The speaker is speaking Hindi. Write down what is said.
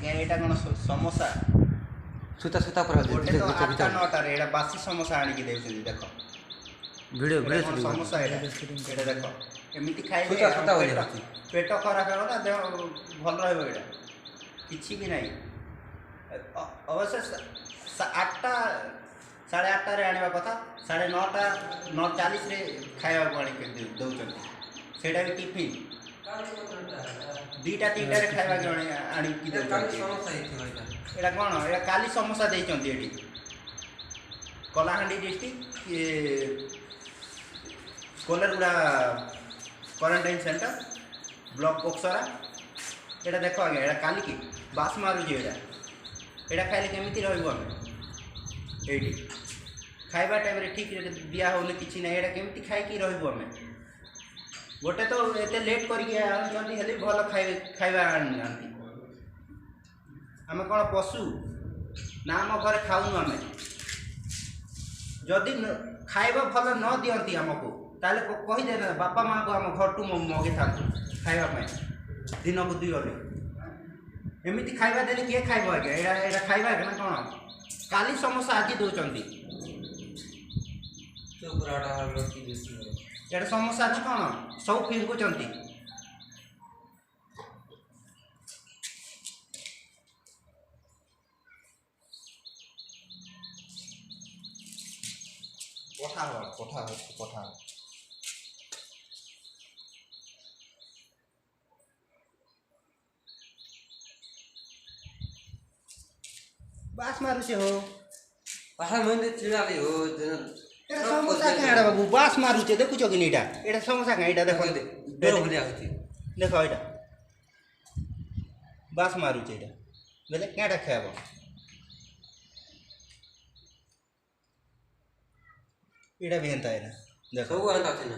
आज्ञा एटा कोन समोसा सुता सुता पर गोटे तो 8टा 9टा रे एटा बासी समोसा आनी की देउछन देखो वीडियो वीडियो समोसा एटा देखो एमिति खाइबे सुता सुता हो पेट खराब हो ना देह भल रहबो एटा किछि भी नहीं अवश्य 8टा 8:30 रे आनिबा कथा 9:30 9:40 रे खाइबा पानी के दउछन सेटा भी टिफिन 2टा 3टा रे खाइबा के आनी की दउछन एटा कोन एटा काली समोसा देइचंती एडी Kalahandi district Kolarguda quarantine centre block पोक्सरा एटा देखो आगे एटा काली की बास मारुची एटा खाइले केमिति रहइबो हम एडी खाइबा टाइम रे ठीक दिया होने किछि नै एटा केमिति खाइ की रहइबो हम गोटे तो एते लेट करिके आनचंती हेले भल खाइबा आनंती आमे कोन पशु ना हम घरे खाउनु आमे जदि खाइबा भल न दियंती हमको ताले कहि दे ना बापा मां को हम घर टू मगे था खाइबा में दिन को 2 ओले एमिति खाइबा देले के खाइबो आगे एटा खाइबा ना कोन काली समोसा आजि दोचंती तो पुराटा रोटी बेसी एटा समोसा आजि कोन सब फिंगु चंती कोठा बास मारू से हो पहाड़ मंदिर चिड़ाली हो एटा समोसा खाड़ा बाबू बास मारू से देखु छ कि नीटा एटा समोसा खाइटा देखो डर भलिया होती देखो एटा बास मारू से एटा बेले केटा खाबो एटा भी एंता है ना देखो सब एंता छै ना